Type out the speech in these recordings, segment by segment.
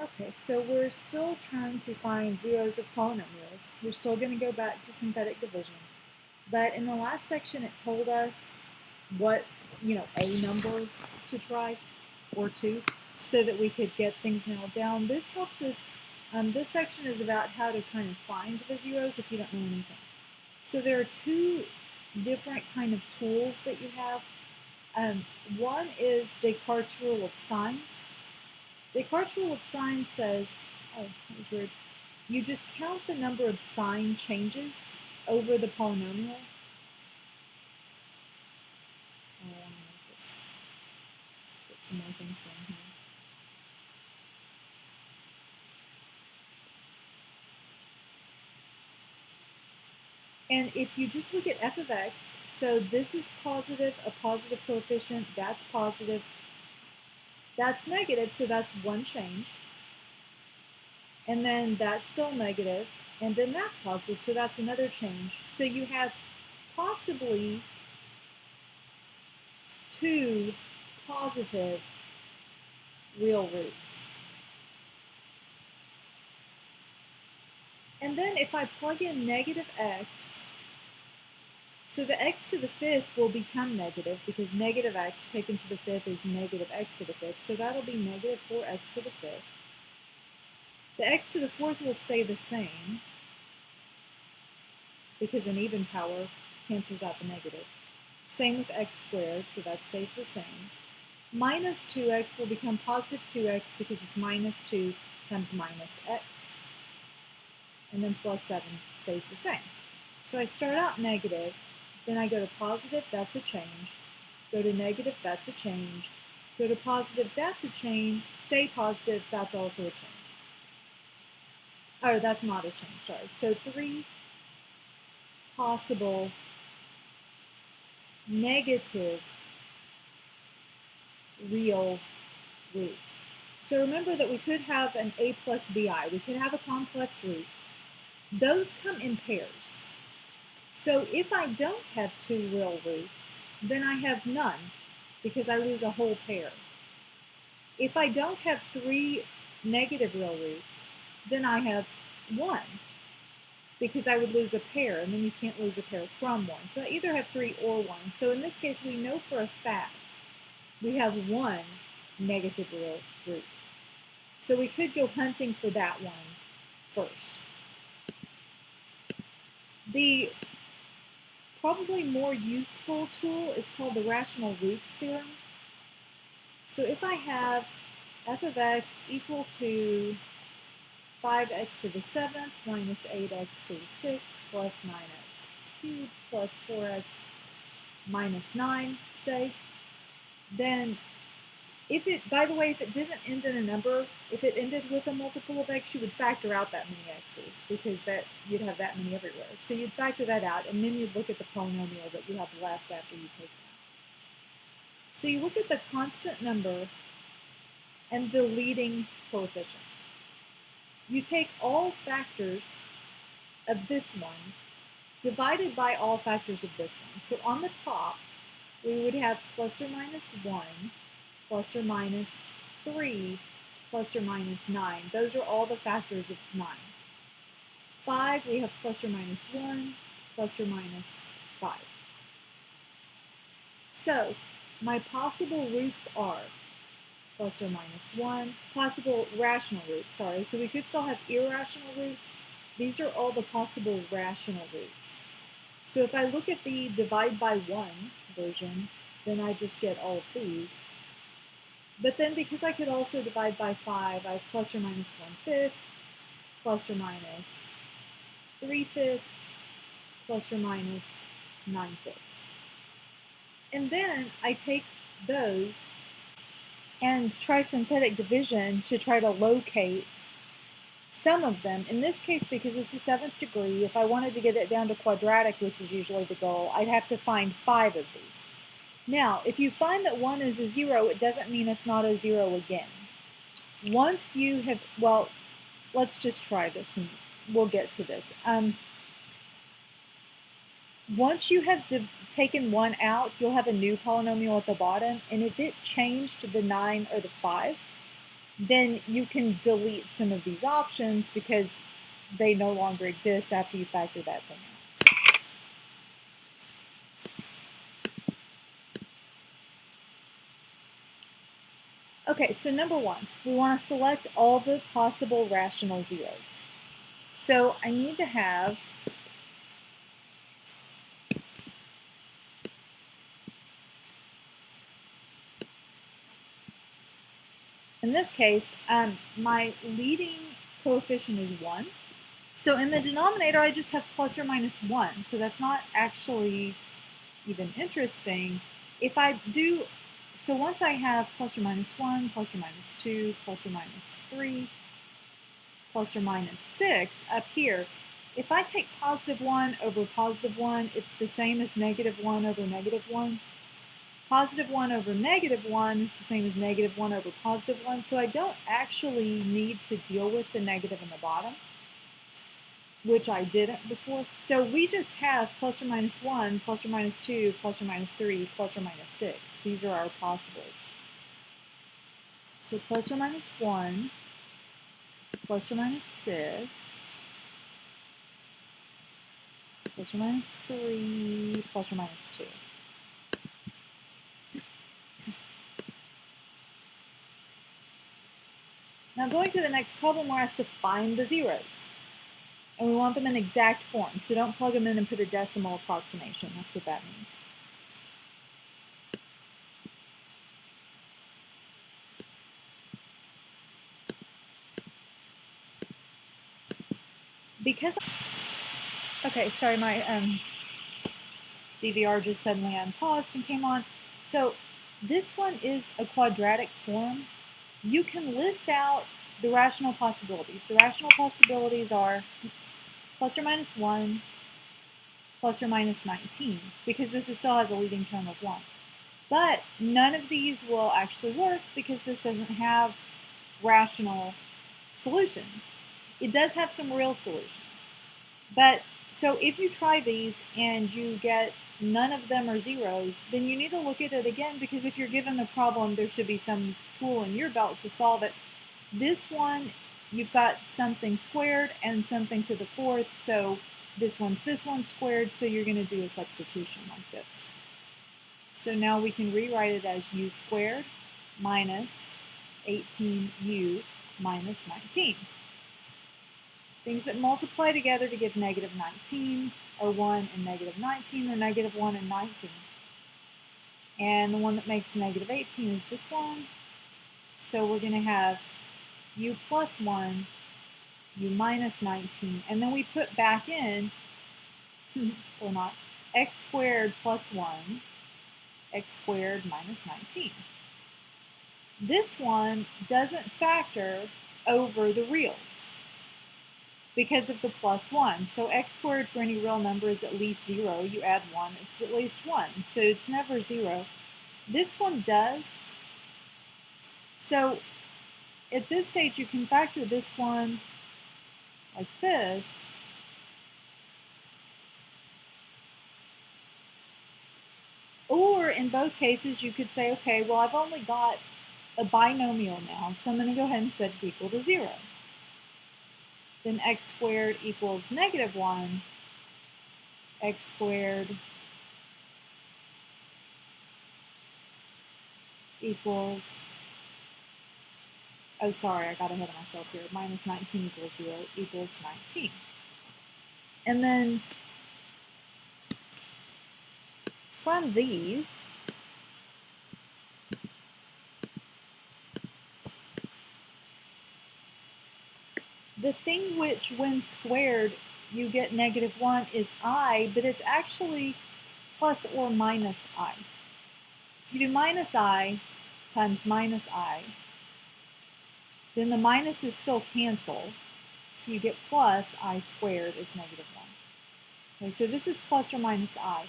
Okay, so we're still trying to find zeros of polynomials. We're still going to go back to synthetic division. But in the last section, it told us what, a number to try, or two, so that we could get things nailed down. This helps us, this section is about how to kind of find the zeros if you don't know anything. So there are two different kind of tools that you have. One is Descartes' rule of signs. Descartes' rule of signs says, oh, that was weird. You just count the number of sign changes over the polynomial. Oh, I want to make this, get some more things going here. And if you just look at f of x, so this is positive, a positive coefficient, that's positive, that's negative, so that's one change. And then that's still negative, and then that's positive, so that's another change. So you have possibly two positive real roots. And then if I plug in negative x, so the x to the fifth will become negative because negative x taken to the fifth is negative x to the fifth, so that'll be negative 4x to the fifth. The x to the fourth will stay the same because an even power cancels out the negative. Same with x squared, so that stays the same. Minus 2x will become positive 2x because it's minus 2 times minus x. And then plus 7 stays the same. So I start out negative, then I go to positive, that's a change. Go to negative, that's a change. Go to positive, that's a change. Stay positive, that's also a change. Oh, that's not a change, sorry. So 3 possible negative real roots. So remember that we could have an a plus bi. We could have a complex root. Those come in pairs. So if I don't have two real roots, then I have none because I lose a whole pair. If I don't have three negative real roots, then I have one because I would lose a pair, and then you can't lose a pair from one. So I either have three or one. So in this case, we know for a fact we have one negative real root. So we could go hunting for that one first. The probably more useful tool is called the rational roots theorem. So if I have f of x equal to 5x to the 7th minus 8x to the 6th plus 9x cubed plus 4x minus 9, say, then if it, by the way, if it didn't end in a number, if it ended with a multiple of x, you would factor out that many x's because that you'd have that many everywhere. So you'd factor that out, and then you'd look at the polynomial that you have left after you take it out. So you look at the constant number and the leading coefficient. You take all factors of this one divided by all factors of this one. So on the top, we would have plus or minus 1, plus or minus 3, plus or minus 9. Those are all the factors of 9. 5, we have plus or minus 1, plus or minus 5. So my possible roots are plus or minus 1, possible rational roots, sorry. So we could still have irrational roots. These are all the possible rational roots. So if I look at the divide by 1 version, then I just get all of these. But then because I could also divide by 5, I have plus or minus 1/5, plus or minus 3/5, plus or minus 9/5. And then I take those and try synthetic division to try to locate some of them. In this case, because it's a 7th degree, if I wanted to get it down to quadratic, which is usually the goal, I'd have to find 5 of these. Now, if you find that 1 is a 0, it doesn't mean it's not a 0 again. Once you have, well, let's just try this and we'll get to this. Once you have taken 1 out, you'll have a new polynomial at the bottom, and if it changed the 9 or the 5, then you can delete some of these options because they no longer exist after you factor that thing out. Okay, so number one, we want to select all the possible rational zeros. So I need to have in this case, my leading coefficient is 1. So in the denominator, I just have plus or minus 1. So that's not actually even interesting. If I do, so once I have plus or minus 1, plus or minus 2, plus or minus 3, plus or minus 6 up here, if I take positive 1 over positive 1, it's the same as negative 1 over negative 1. Positive 1 over negative 1 is the same as negative 1 over positive 1, so I don't actually need to deal with the negative in the bottom, which I didn't before. So we just have plus or minus 1, plus or minus 2, plus or minus 3, plus or minus 6. These are our possibles. So plus or minus 1, plus or minus 6, plus or minus 3, plus or minus 2. Now going to the next problem, we're asked to find the zeros. And we want them in exact form, so don't plug them in and put a decimal approximation. That's what that means. Because, okay, sorry, my DVR just suddenly unpaused and came on. So this one is a quadratic form. You can list out the rational possibilities. The rational possibilities are plus or minus 1, plus or minus 19, because this still has a leading term of 1. But none of these will actually work because this doesn't have rational solutions. It does have some real solutions. But so if you try these and you get none of them are zeros, then you need to look at it again, because if you're given the problem, there should be some tool in your belt to solve it. This one, you've got something squared and something to the fourth, so this one squared, so you're going to do a substitution like this. So now we can rewrite it as u squared minus 18u minus 19. Things that multiply together to give negative 19 are 1 and negative 19, or negative 1 and 19. And the one that makes negative 18 is this one. So we're going to have u plus 1, u minus 19, and then we put back in, or not, x squared plus 1, x squared minus 19. This one doesn't factor over the reals because of the plus 1. So x squared for any real number is at least 0. You add 1, it's at least 1. So it's never 0. This one does. So at this stage, you can factor this one like this. Or in both cases, you could say, okay, well, I've only got a binomial now, so I'm going to go ahead and set it equal to 0. Then x squared equals negative 1, x squared equals, oh sorry, I got ahead of myself here, minus 19 equals 0 equals 19. And then from these, the thing which, when squared, you get negative 1 is I, but it's actually plus or minus I. If you do minus I times minus I, then the minuses still cancel, so you get plus I squared is negative 1. Okay, so this is plus or minus I.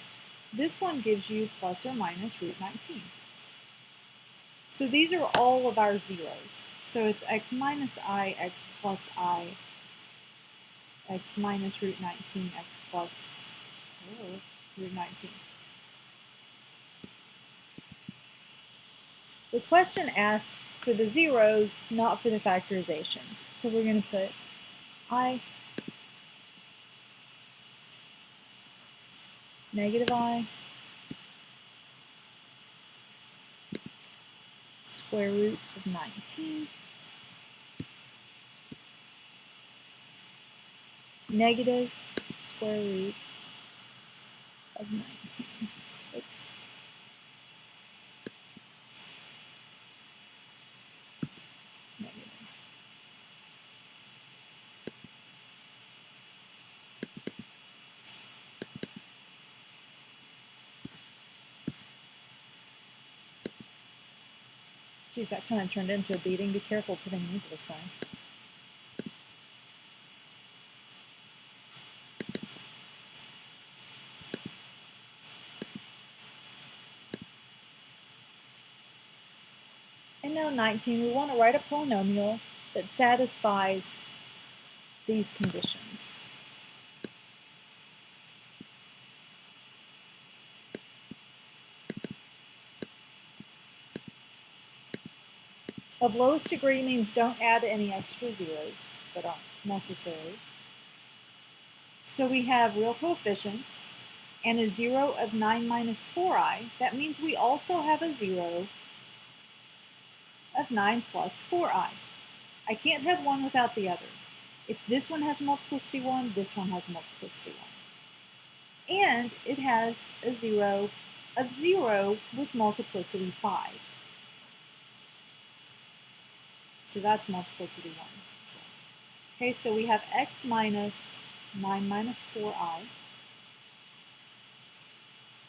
This one gives you plus or minus root 19. So these are all of our zeros. So it's x minus I, x plus I, x minus root 19, x plus root 19. The question asked for the zeros, not for the factorization. So we're going to put I, negative I, square root of 19, negative square root of 19. Oops. Negative. Geez, that kind of turned into a beating. Be careful putting an equal sign. And now 19, we want to write a polynomial that satisfies these conditions. Of lowest degree means don't add any extra zeros that aren't necessary. So we have real coefficients and a 0 of 9 minus 4i. That means we also have a 0 of 9 plus 4i. I can't have one without the other. If this one has multiplicity 1, this one has multiplicity 1. And it has a 0 of 0 with multiplicity 5. So that's multiplicity 1 as well. Okay, so we have x minus 9 minus 4i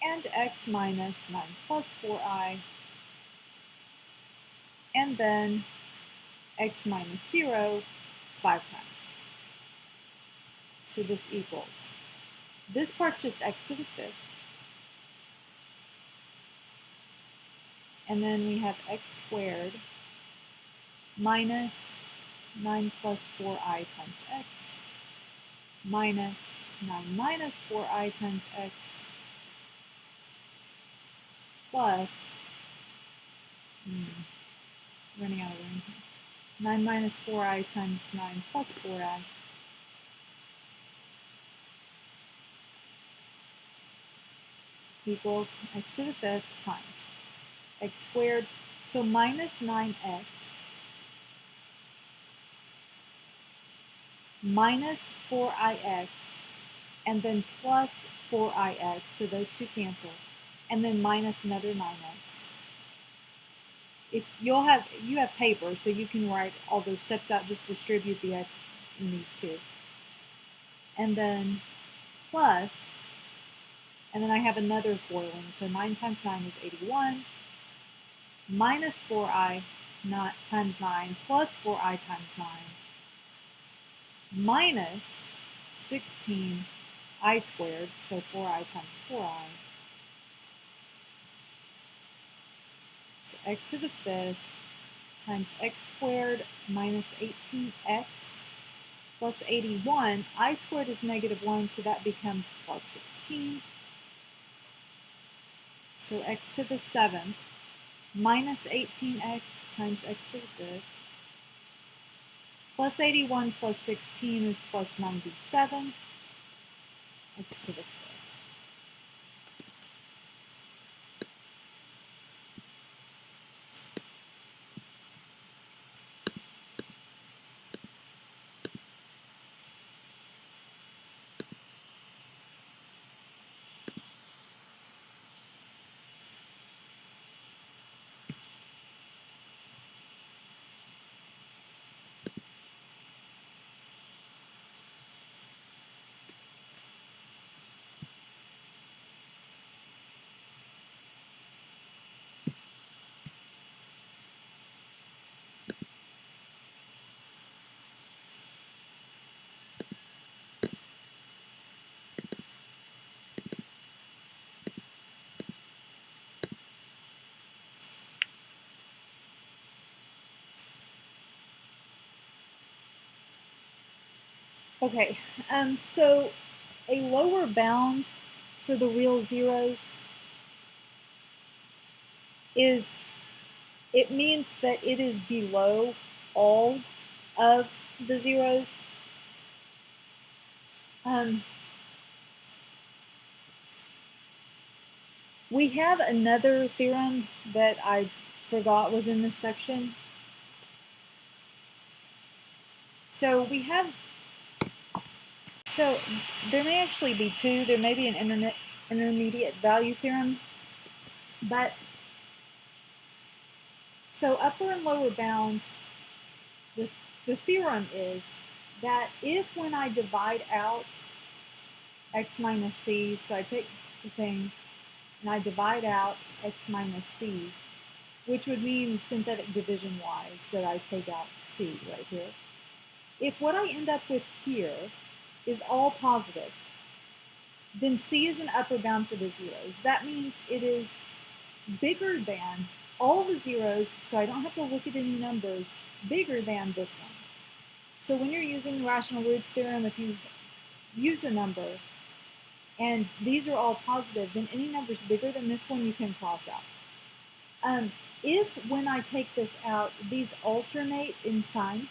and x minus 9 plus 4i, and then x minus 0 5 times. So this equals, this part's just x to the 5th, and then we have x squared minus 9 plus 4i times x minus 9 minus 4i times x plus, running out of room here, 9 minus 4i times 9 plus 4i equals x to the 5th times x squared, so minus 9x minus 4ix, and then plus 4ix, so those two cancel, and then minus another 9x. If you have paper, so you can write all those steps out, just distribute the x in these two. And then plus, and then I have another foiling, so 9 times 9 is 81, minus 4i times 9 plus 4i times 9, minus 16i squared, so 4i times 4i. So x to the 5th times x squared minus 18x plus 81. I squared is negative 1, so that becomes plus 16. So x to the 7th minus 18x times x to the 5th plus 81 plus 16 is plus 97, x to the 5th. Okay, so a lower bound for the real zeros is it means that it is below all of the zeros. We have another theorem that I forgot was in this section. So there may actually be two. There may be an intermediate value theorem, but so upper and lower bound, the theorem is that if when I divide out x minus c, so I take the thing and I divide out x minus c, which would mean synthetic division wise that I take out c right here. If what I end up with here is all positive, then c is an upper bound for the zeros. That means it is bigger than all the zeros, so I don't have to look at any numbers, bigger than this one. So when you're using the rational roots theorem, if you use a number and these are all positive, then any numbers bigger than this one you can cross out. If when I take this out, these alternate in sign,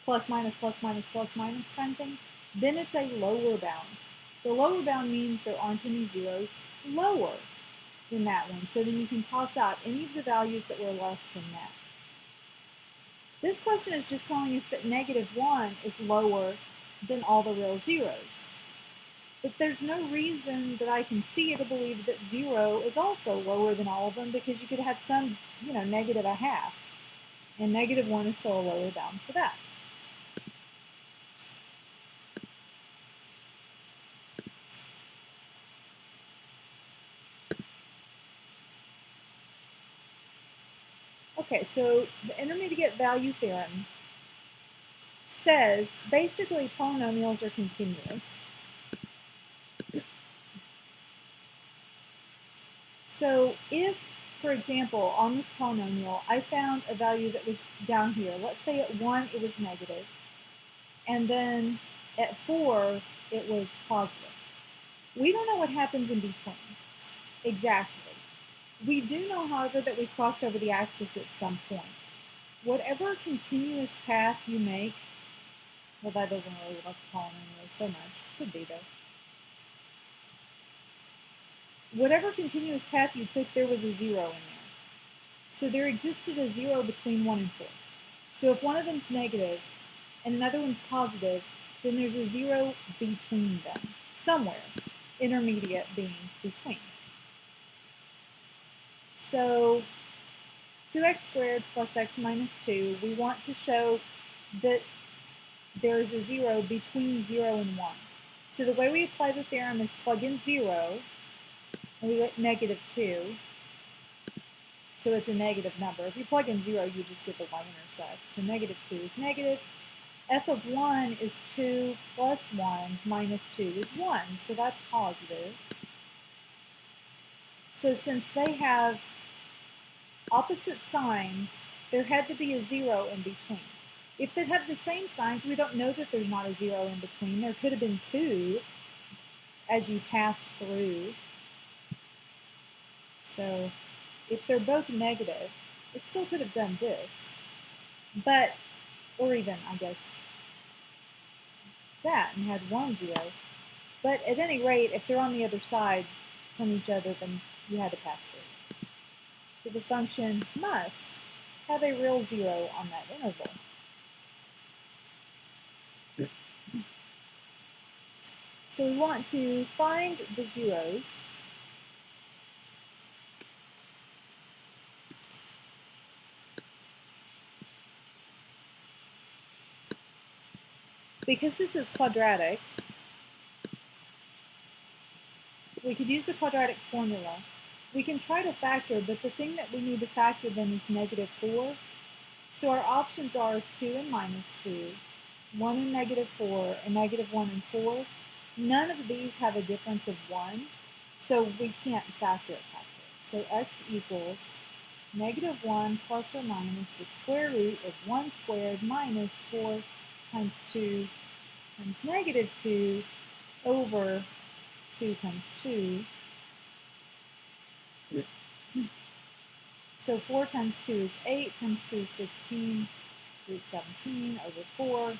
plus minus, plus minus, plus minus kind of thing, then it's a lower bound. The lower bound means there aren't any zeros lower than that one. So then you can toss out any of the values that were less than that. This question is just telling us that -1 is lower than all the real zeros. But there's no reason that I can see to believe that 0 is also lower than all of them, because you could have some, negative a half. And -1 is still a lower bound for that. Okay, so the intermediate value theorem says basically polynomials are continuous. So if, for example, on this polynomial, I found a value that was down here. Let's say at 1 it was negative, and then at 4 it was positive. We don't know what happens in between exactly. We do know, however, that we crossed over the axis at some point. Whatever continuous path you make, well, that doesn't really look like a polynomial so much. Could be, though. Whatever continuous path you took, there was a 0 in there. So there existed a 0 between 1 and 4. So if one of them's negative and another one's positive, then there's a 0 between them, somewhere, intermediate being between. So 2x squared plus x minus 2, we want to show that there's a 0 between 0 and 1. So the way we apply the theorem is plug in 0, and we get -2. So it's a negative number. If you plug in 0, you just get the y-intercept. So -2 is negative. F of 1 is 2 plus 1 minus 2 is 1. So that's positive. So since they have opposite signs, there had to be a 0 in between. If they have the same signs, we don't know that there's not a 0 in between. There could have been 2 as you passed through. So if they're both negative, it still could have done this. But, or even, I guess, that and had 1 0. But at any rate, if they're on the other side from each other, then you had to pass through. So the function must have a real 0 on that interval. So we want to find the zeros. Because this is quadratic, we could use the quadratic formula. We can try to factor, but the thing that we need to factor then is -4. So our options are 2 and -2, 1 and -4, and -1 and 4. None of these have a difference of 1, so we can't factor it. So x equals -1 plus or minus the square root of 1 squared minus 4 times 2 times -2 over 2 times 2. So 4 times 2 is 8, times 2 is 16, root 17 over 4.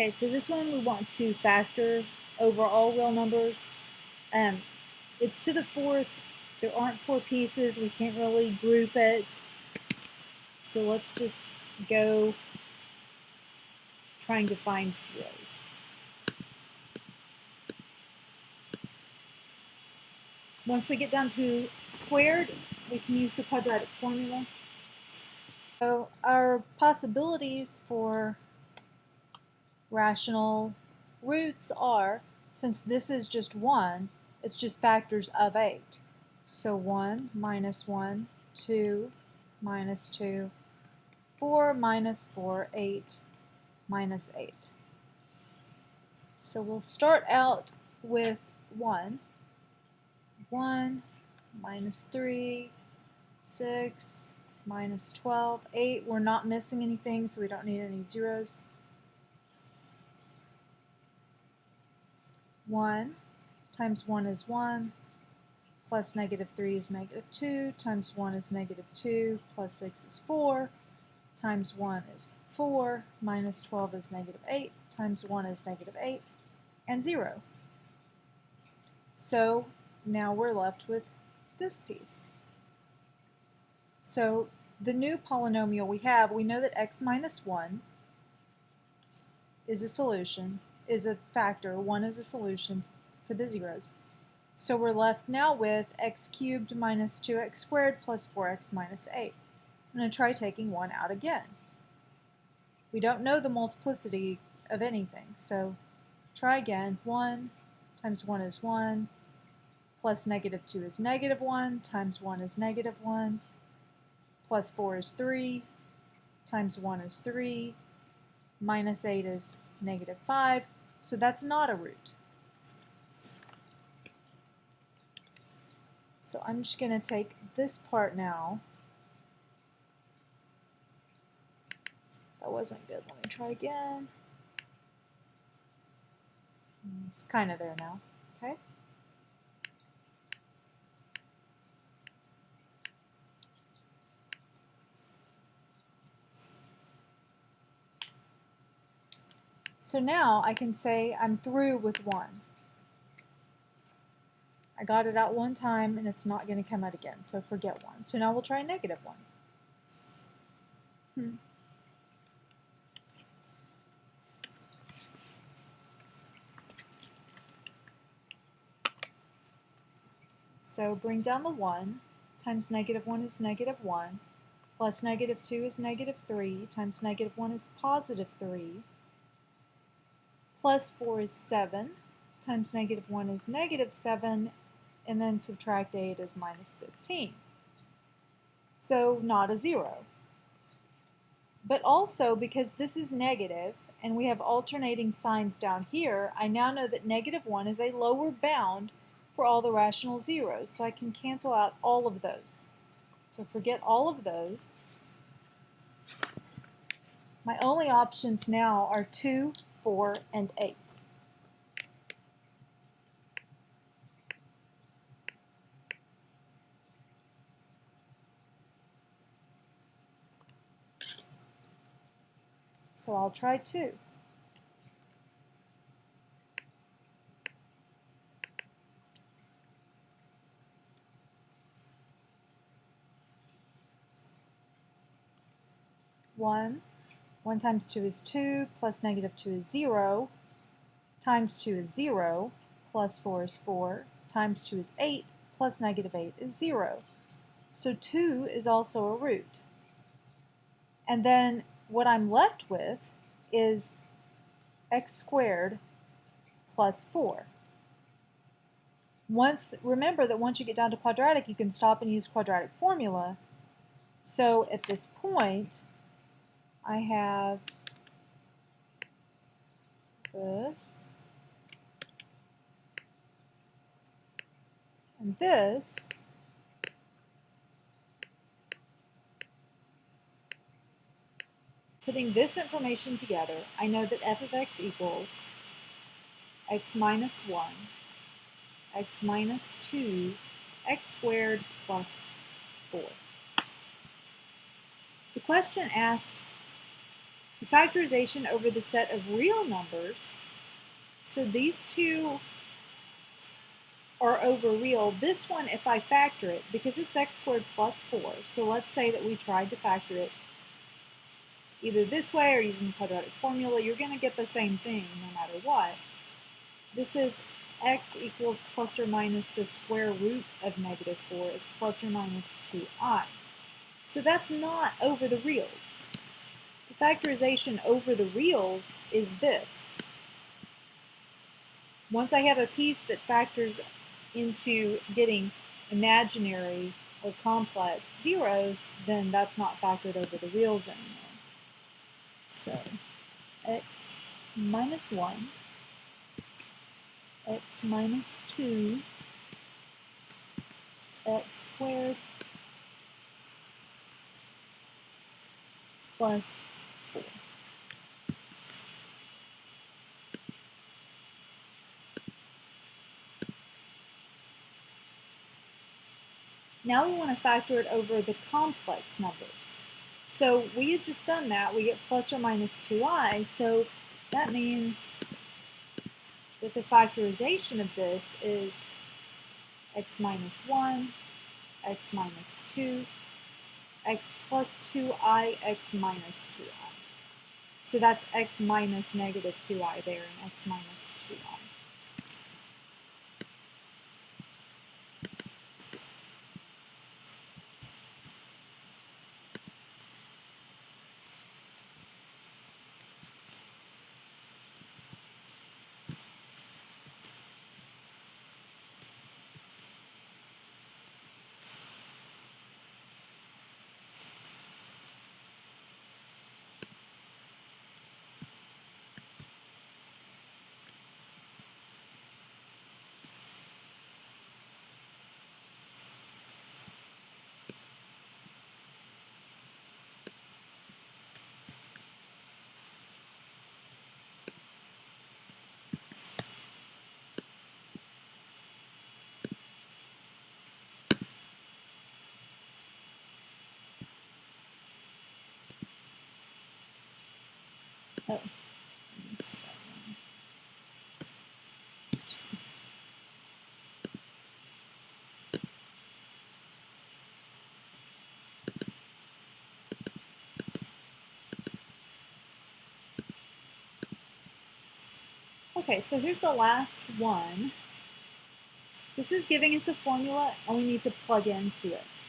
Okay, so this one we want to factor over all real numbers. It's to the fourth. There aren't 4 pieces. We can't really group it. So let's just go trying to find zeros. Once we get down to squared, we can use the quadratic formula. So our possibilities for rational roots are, since this is just 1, it's just factors of 8. So 1 minus 1, 2 minus 2, 4 minus 4, 8 minus 8. So we'll start out with 1. 1 minus 3, 6 minus 12, 8. We're not missing anything, so we don't need any zeros. 1 times 1 is 1, plus negative 3 is negative 2, times 1 is negative 2, plus 6 is 4, times 1 is 4, minus 12 is negative 8, times 1 is negative 8, and 0. So now we're left with this piece. So the new polynomial we know that x minus 1 is a solution, is a factor. 1 is a solution for the zeros. So we're left now with x cubed minus 2x squared plus 4x minus 8. I'm going to try taking 1 out again. We don't know the multiplicity of anything, so try again. 1 times 1 is 1, plus negative 2 is negative 1, times 1 is negative 1, plus 4 is 3, times 1 is 3, minus 8 is negative 5, so that's not a root. So I'm just going to take this part now. That wasn't good. Let me try again. It's kind of there now. Okay. So now I can say I'm through with 1. I got it out one time and it's not going to come out again, so forget 1. So now we'll try negative 1. So bring down the 1, times negative 1 is negative 1, plus negative 2 is negative 3, times negative 1 is positive 3, plus 4 is 7, times negative 1 is negative 7, and then subtract 8 is minus 15. So not a 0. But also, because this is negative, and we have alternating signs down here, I now know that negative 1 is a lower bound for all the rational zeros, so I can cancel out all of those. So forget all of those. My only options now are 2, 4, and 8. So I'll try 2. 1. 1 times 2 is 2, plus negative 2 is 0, times 2 is 0, plus 4 is 4, times 2 is 8, plus negative 8 is 0. So 2 is also a root. And then what I'm left with is x squared plus 4. Remember that once you get down to quadratic, you can stop and use quadratic formula. So at this point, I have this and this. Putting this information together, I know that f of x equals x minus 1, x minus 2, x squared plus 4. The question asked the factorization over the set of real numbers. So these two are over real. This one, if I factor it, because it's x squared plus 4, so let's say that we tried to factor it either this way or using the quadratic formula, you're going to get the same thing no matter what. This is x equals plus or minus the square root of negative 4 is plus or minus 2i. So that's not over the reals. The factorization over the reals is this. Once I have a piece that factors into getting imaginary or complex zeros, then that's not factored over the reals anymore. So x minus 1, x minus 2, x squared plus 4. Now we want to factor it over the complex numbers. So we had just done that. We get plus or minus 2i, so that means that the factorization of this is x minus 1, x minus 2, x plus 2i, x minus 2i. So that's x minus negative 2i there, and x minus 2i. Oh, I missed that one. Okay, so here's the last one. This is giving us a formula, and we need to plug into it.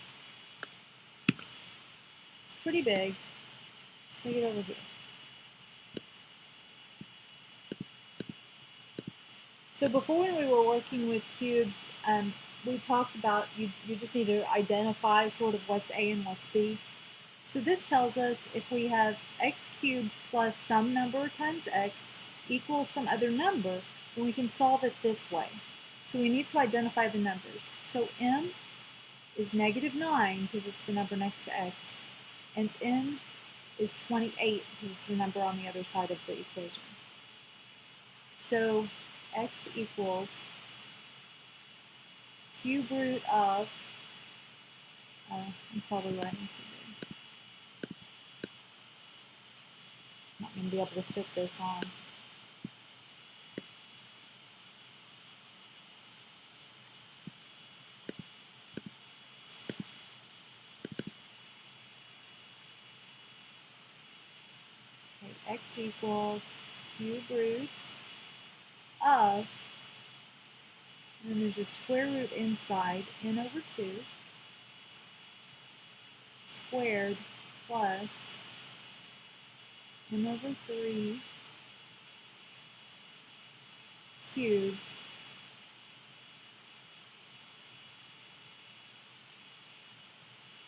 It's pretty big. Let's take it over here. So before, when we were working with cubes, we talked about you just need to identify sort of what's A and what's B. So this tells us if we have x cubed plus some number times x equals some other number, then we can solve it this way. So we need to identify the numbers. So m is negative 9 because it's the number next to x, and n is 28 because it's the number on the other side of the equation. So x equals cube root of, I'm probably writing too big. Not going to be able to fit this on. x equals cube root of, and then there's a square root inside, n over 2 squared plus n over 3 cubed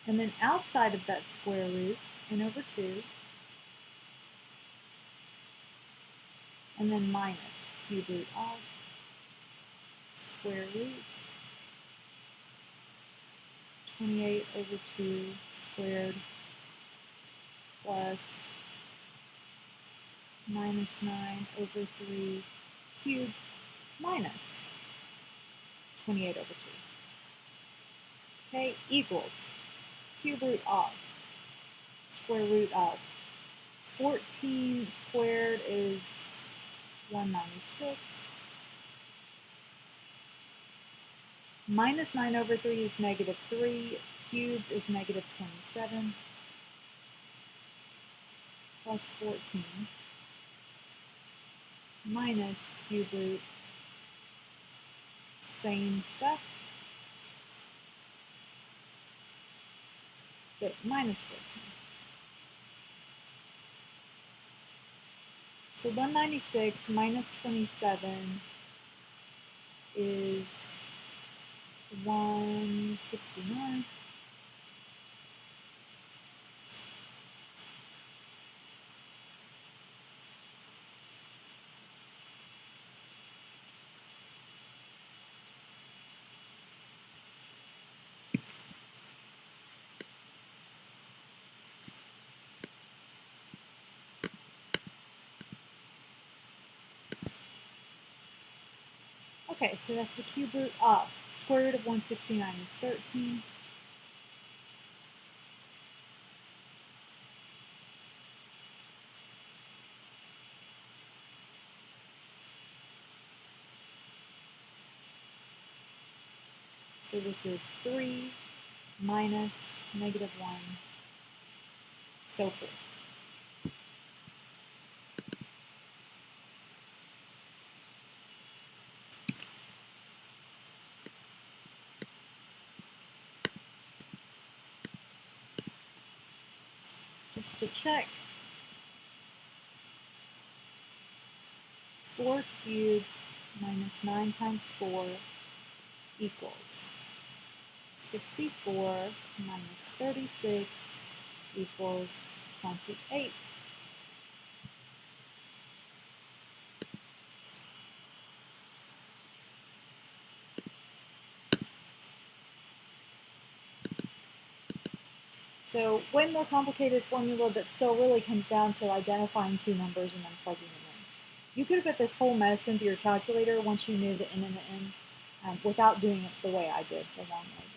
and then outside of that square root, n over 2, and then minus cube root of square root 28 over 2 squared plus minus 9 over 3 cubed minus 28 over 2. Okay, equals cube root of square root of 14 squared is 196. Minus 9 over 3 is negative 3. Cubed is negative 27. Plus 14. Minus cube root. Same stuff. But minus 14. So 196 minus 27 is 169. Okay, so that's the cube root of. Square root of 169 is 13. So this is 3 minus negative 1, so forth. Just to check, 4 cubed minus 9 times 4 equals 64 minus 36 equals 28. So way more complicated formula, but still really comes down to identifying two numbers and then plugging them in. You could have put this whole mess into your calculator once you knew the n and the n without doing it the way I did, the long way.